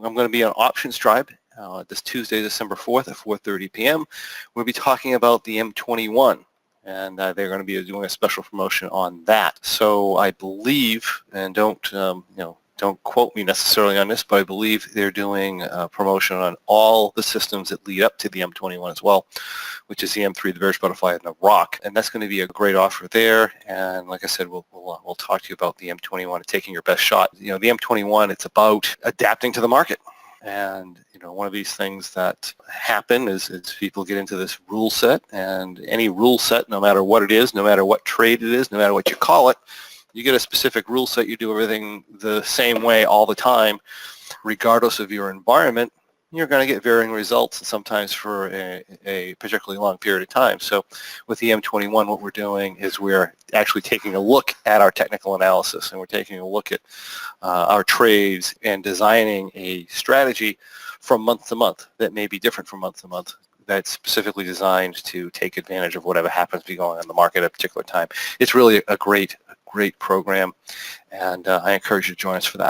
I'm going to be on Options Tribe this Tuesday, December 4th at 4:30 p.m. We'll be talking about the M21, and they're going to be doing a special promotion on that. So I believe, and don't quote me necessarily on this, but I believe they're doing a promotion on all the systems that lead up to the M21 as well, which is the M3, the Bearish Butterfly, and the Rock. And that's going to be a great offer there. And like I said, we'll talk to you about the M21 and taking your best shot. The M21, it's about adapting to the market. And one of these things that happen is people get into this rule set, and any rule set, no matter what it is, no matter what trade it is, no matter what you call it, you get a specific rule set, you do everything the same way all the time, regardless of your environment, you're going to get varying results, and sometimes for a particularly long period of time. So with the M21, what we're doing is we're actually taking a look at our technical analysis, and we're taking a look at our trades and designing a strategy from month to month that may be different from month to month, that's specifically designed to take advantage of whatever happens to be going on in the market at a particular time. It's really a great program, and I encourage you to join us for that.